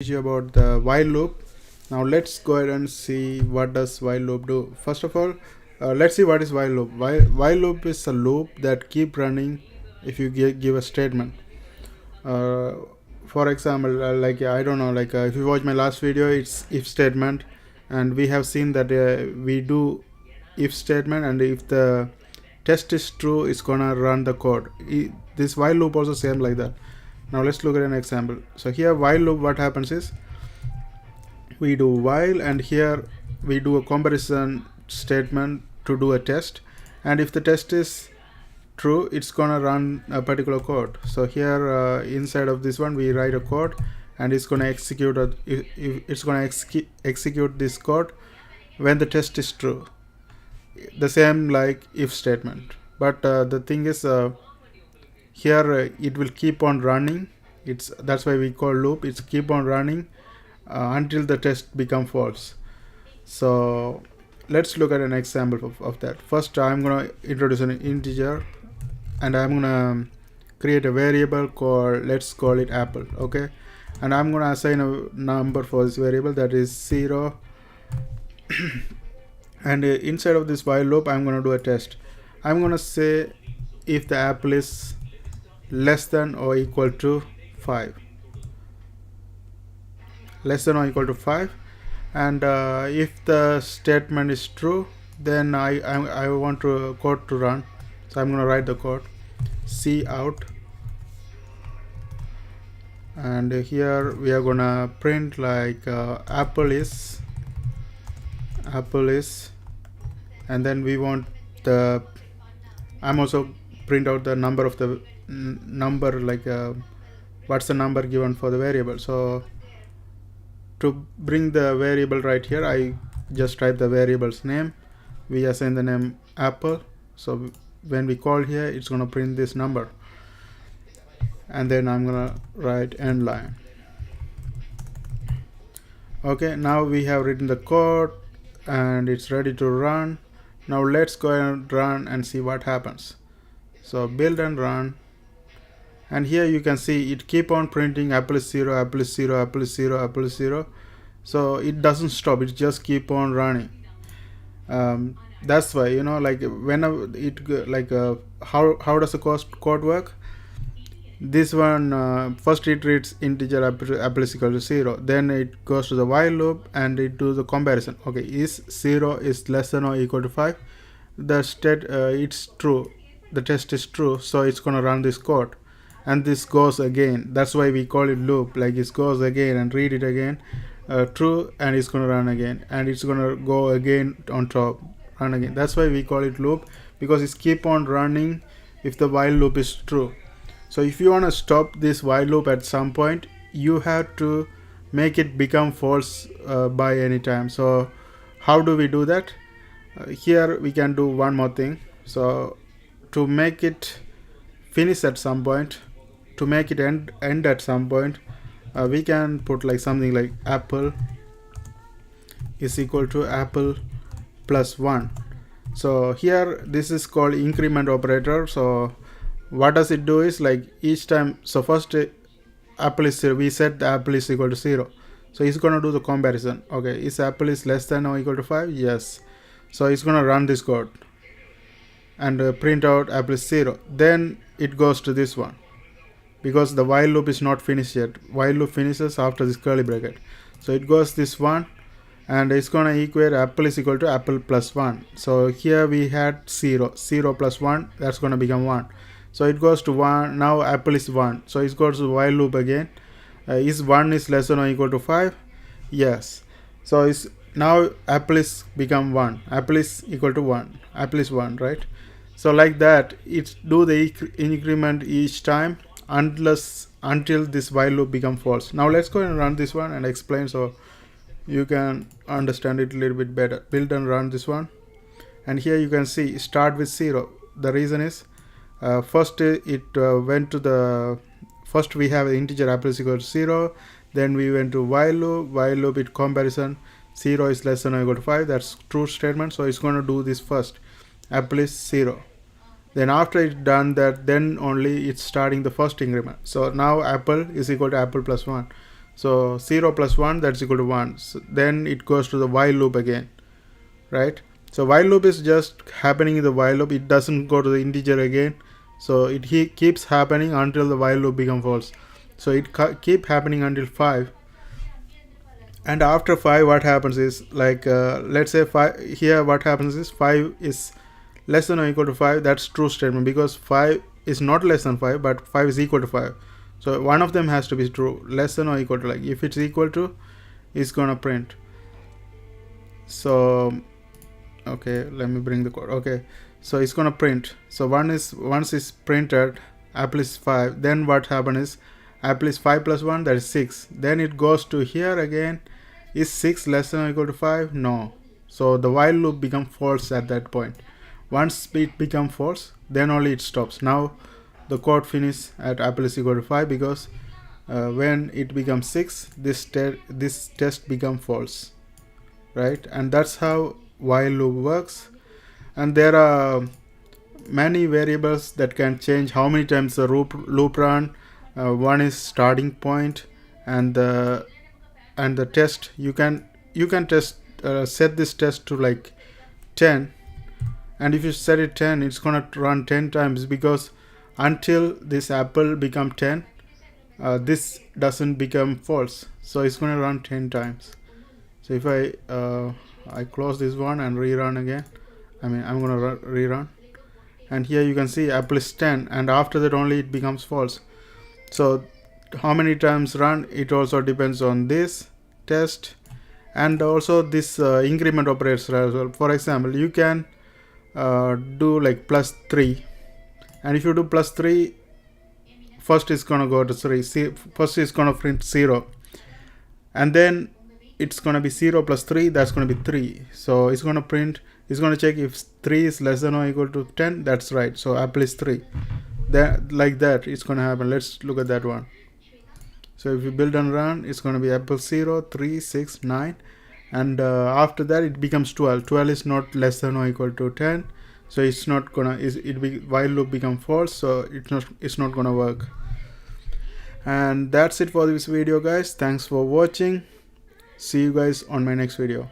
you about the while loop. Now let's go ahead and see what does while loop do. First of all, let's see what is while loop. While loop is a loop that keep running if you give a statement. Uh, for example, like I don't know, like if you watch my last video, it's if statement, and we have seen that we do if statement, and if the test is true, it's gonna run the code. This while loop also same like that. Now let's look at an example. So here while loop, what happens is we do while, and here we do a comparison statement to do a test, and if the test is true, it's gonna run a particular code. So here inside of this one we write a code, and it's gonna execute it's gonna execute this code when the test is true, the same like if statement. But the thing is here it will keep on running. That's why we call loop. It's keep on running until the test become false. So let's look at an example of that. First, I'm gonna introduce an integer, and I'm gonna create a variable called, let's call it apple. Okay, and I'm gonna assign a number for this variable, that is 0. And inside of this while loop, I'm gonna do a test. I'm gonna say if the apple is less than or equal to 5, less than or equal to 5, and if the statement is true, then I want to code to run. So I'm going to write the code cout, and here we are going to print like apple is, and then we want the, I'm also print out the number of the number, like what's the number given for the variable. So to bring the variable right here, I just type the variable's name. We assign the name apple. So when we call here, it's gonna print this number, and then I'm gonna write end line. Okay, now we have written the code and it's ready to run. Now let's go and run and see what happens. So build and run, and here you can see it keep on printing apple is 0, apple is 0, apple is 0, apple is 0. So it doesn't stop, it just keep on running. That's why, you know, like whenever it like how does the code work? This one first it reads integer apple is equal to 0, then it goes to the while loop and it do the comparison. Okay, is 0 is less than or equal to 5, the state it's true, the test is true, so it's gonna run this code, and this goes again. That's why we call it loop, like it goes again and read it again, true, and it's gonna run again, and it's gonna go again on top, run again. That's why we call it loop, because it's keep on running if the while loop is true. So if you want to stop this while loop at some point, you have to make it become false by any time. So how do we do that? Here we can do one more thing. So to make it finish at some point, to make it end at some point, we can put like something like apple is equal to apple plus 1. So here this is called increment operator. So what does it do is, like each time, so first apple is 0, we set the apple is equal to 0, so it's going to do the comparison. Okay, is apple is less than or equal to 5? Yes. So it's going to run this code and print out apple is 0. Then it goes to this one, because the while loop is not finished yet. While loop finishes after this curly bracket. So it goes this one, and it's going to equate apple is equal to apple plus 1. So here we had 0 plus 1, that's going to become 1. So it goes to 1. Now apple is 1, so it goes to while loop again. Is 1 is less than or equal to 5? Yes. So it's now apple is become 1, apple is equal to 1, apple is 1, right? So like that, it do the increment each time until this while loop become false. Now let's go and run this one and explain, so you can understand it a little bit better. Build and run this one, and here you can see start with 0. The reason is first it went to the, first we have integer apple is equal to 0, then we went to while loop it comparison, 0 is less than or equal to 5, that's true statement. So it's going to do this first, apple is 0. Then after it's done that, then only it's starting the first increment. So now apple is equal to apple plus 1. So 0 plus 1, that's equal to 1. So then it goes to the while loop again, right? So while loop is just happening in the while loop. It doesn't go to the integer again. So it keeps happening until the while loop becomes false. So it keep happening until 5. And after 5, what happens is, like let's say 5 here, what happens is 5 is less than or equal to 5. That's true statement, because 5 is not less than 5, but 5 is equal to 5. So one of them has to be true, less than or equal to. Like if it's equal to, it's gonna print. So okay, let me bring the code. Okay, so it's gonna print. So once it's printed, apple is 5. Then what happens is, apple is 5 plus 1, that is 6. Then it goes to here again. Is 6 less than or equal to 5? No. So the while loop becomes false at that point. Once it becomes false, then only it stops. Now the code finish at apple is equal to 5, because when it becomes 6, this test becomes false, right? And that's how while loop works. And there are many variables that can change how many times the loop run. One is starting point, and the test, you can test set this test to like 10, and if you set it 10, it's gonna run 10 times, because until this apple become 10, this doesn't become false. So it's gonna run 10 times. So if I close this one and rerun again, I'm gonna rerun, and here you can see apple is 10, and after that only it becomes false. So how many times run, it also depends on this test, and also this increment operator as well. For example, you can do like +3, and if you do +3, first is gonna go to 3. First is gonna print 0, and then it's gonna be 0 plus 3, that's gonna be 3. So it's gonna print, it's gonna check if 3 is less than or equal to 10. That's right. So apple is 3. That, like that, it's gonna happen. Let's look at that one. So if you build and run, it's gonna be apple 0, 3, 6, 9, and after that it becomes 12. 12 is not less than or equal to 10, so it's not gonna, while loop become false, so it's not gonna work. And that's it for this video, guys. Thanks for watching. See you guys on my next video.